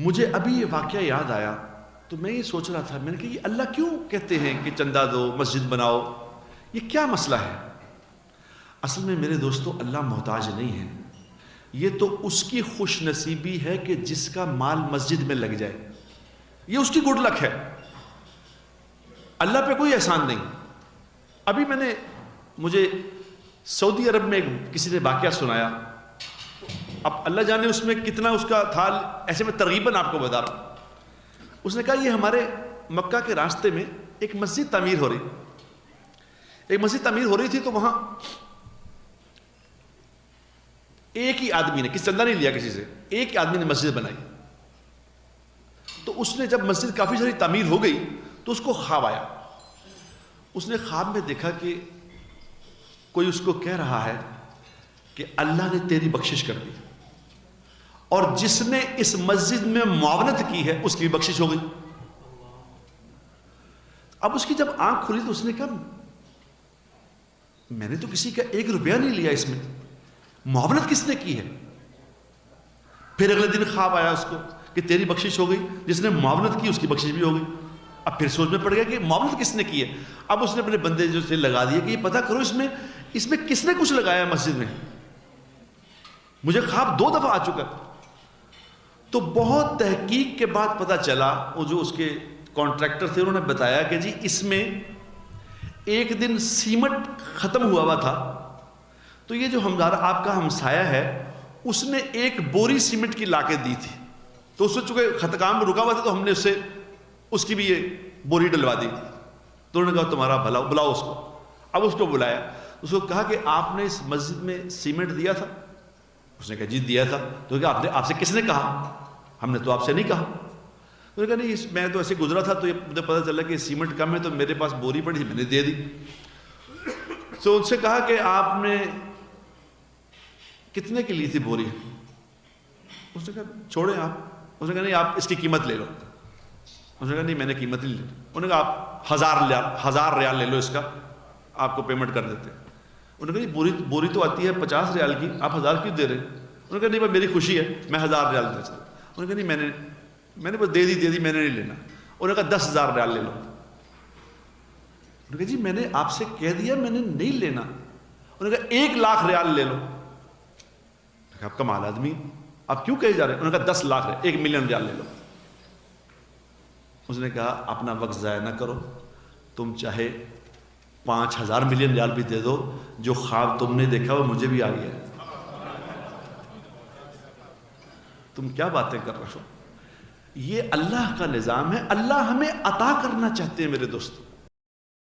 مجھے ابھی یہ واقعہ یاد آیا تو میں یہ سوچ رہا تھا، میں نے کہا یہ اللہ کیوں کہتے ہیں کہ چندہ دو، مسجد بناؤ، یہ کیا مسئلہ ہے؟ اصل میں میرے دوستو اللہ محتاج نہیں ہے، یہ تو اس کی خوش نصیبی ہے کہ جس کا مال مسجد میں لگ جائے، یہ اس کی گڈ لک ہے، اللہ پہ کوئی احسان نہیں۔ ابھی مجھے سعودی عرب میں کسی نے واقعہ سنایا، اب اللہ جانے اس میں کتنا اس کا تھا، ایسے میں ترغیباً آپ کو بتا رہا ہوں۔ اس نے کہا یہ ہمارے مکہ کے راستے میں ایک مسجد تعمیر ہو رہی تھی، تو وہاں ایک ہی آدمی نے، کسی چندہ نہیں لیا کسی سے، ایک آدمی نے مسجد بنائی۔ تو اس نے جب مسجد کافی ساری تعمیر ہو گئی تو اس کو خواب آیا، اس نے خواب میں دیکھا کہ کوئی اس کو کہہ رہا ہے کہ اللہ نے تیری بخشش کر دی، اور جس نے اس مسجد میں معاونت کی ہے اس کی بھی بخشش ہو گئی۔ اب اس کی جب آنکھ کھلی تو اس نے کہا میں نے تو کسی کا 1 روپیہ نہیں لیا، اس میں معاونت کس نے کی ہے؟ پھر اگلے دن خواب آیا اس کو کہ تیری بخشش ہو گئی، جس نے معاونت کی اس کی بخشش بھی ہو گئی۔ اب پھر سوچ میں پڑ گیا کہ معاونت کس نے کی ہے۔ اب اس نے اپنے بندے جو سے لگا دیا کہ یہ پتہ کرو اس میں کس نے کچھ لگایا مسجد میں، مجھے خواب 2 دفعہ آ چکا۔ تو بہت تحقیق کے بعد پتہ چلا، وہ جو اس کے کانٹریکٹر تھے انہوں نے بتایا کہ جی اس میں ایک دن سیمنٹ ختم ہوا تھا، تو یہ جو ہمارا آپ کا ہمسایہ ہے اس نے 1 بوری سیمنٹ کی لا کے دی تھی، تو اس سے چونکہ کام رکا ہوا تھا تو ہم نے اس کی بھی یہ بوری ڈلوا دی۔ تو انہوں نے کہا تمہارا بھلا، بلاؤ اس کو۔ اب اس کو بلایا، اس کو کہا کہ آپ نے اس مسجد میں سیمنٹ دیا تھا؟ اس نے کہا جی دیا تھا۔ تو کہا آپ سے کس نے کہا؟ ہم نے تو آپ سے نہیں کہا۔ انہوں نے کہا نہیں، میں تو ایسے گزرا تھا تو مجھے پتہ چلا کہ سیمنٹ کم ہے تو میرے پاس بوری پڑی، میں نے دے دی۔ تو ان سے کہا کہ آپ نے کتنے کی لی تھی بوری؟ اس نے کہا چھوڑیں آپ۔ اس نے کہا نہیں آپ اس کی قیمت لے لو۔ اس نے کہا نہیں میں نے قیمت نہیں لی۔ انہوں نے کہا آپ 1000 ریال لے لو، اس کا آپ کو پیمنٹ کر دیتے ہیں۔ انہوں نے کہا نہیں بوری تو آتی ہے 50 ریال کی، آپ 1000 کیوں دے رہے ہیں؟ انہوں نے کہا نہیں بھائی میری خوشی ہے، میں 1000 ریال دے سکتا۔ انہوں نے کہا نہیں میں نے بس دے دی، میں نے نہیں لینا۔ انہوں نے کہا 10,000 ریال لے لو۔ انہوں نے کہا جی میں نے آپ سے کہہ دیا میں نے نہیں لینا۔ انہوں نے کہا 1,00,000 ریال لے لو۔ آپ کمال آدمی، آپ کیوں کہے جا رہے ہیں؟ انہوں نے کہا 10 لاکھ 1 ملین ریال لے لو۔ اس نے کہا اپنا وقت ضائع نہ کرو، تم چاہے 5,000 ملین ریال بھی دے دو، جو خواب تم نے دیکھا وہ مجھے بھی آ گیا۔ تم کیا باتیں کر رہے ہو؟ یہ اللہ کا نظام ہے، اللہ ہمیں عطا کرنا چاہتے ہیں میرے دوستو۔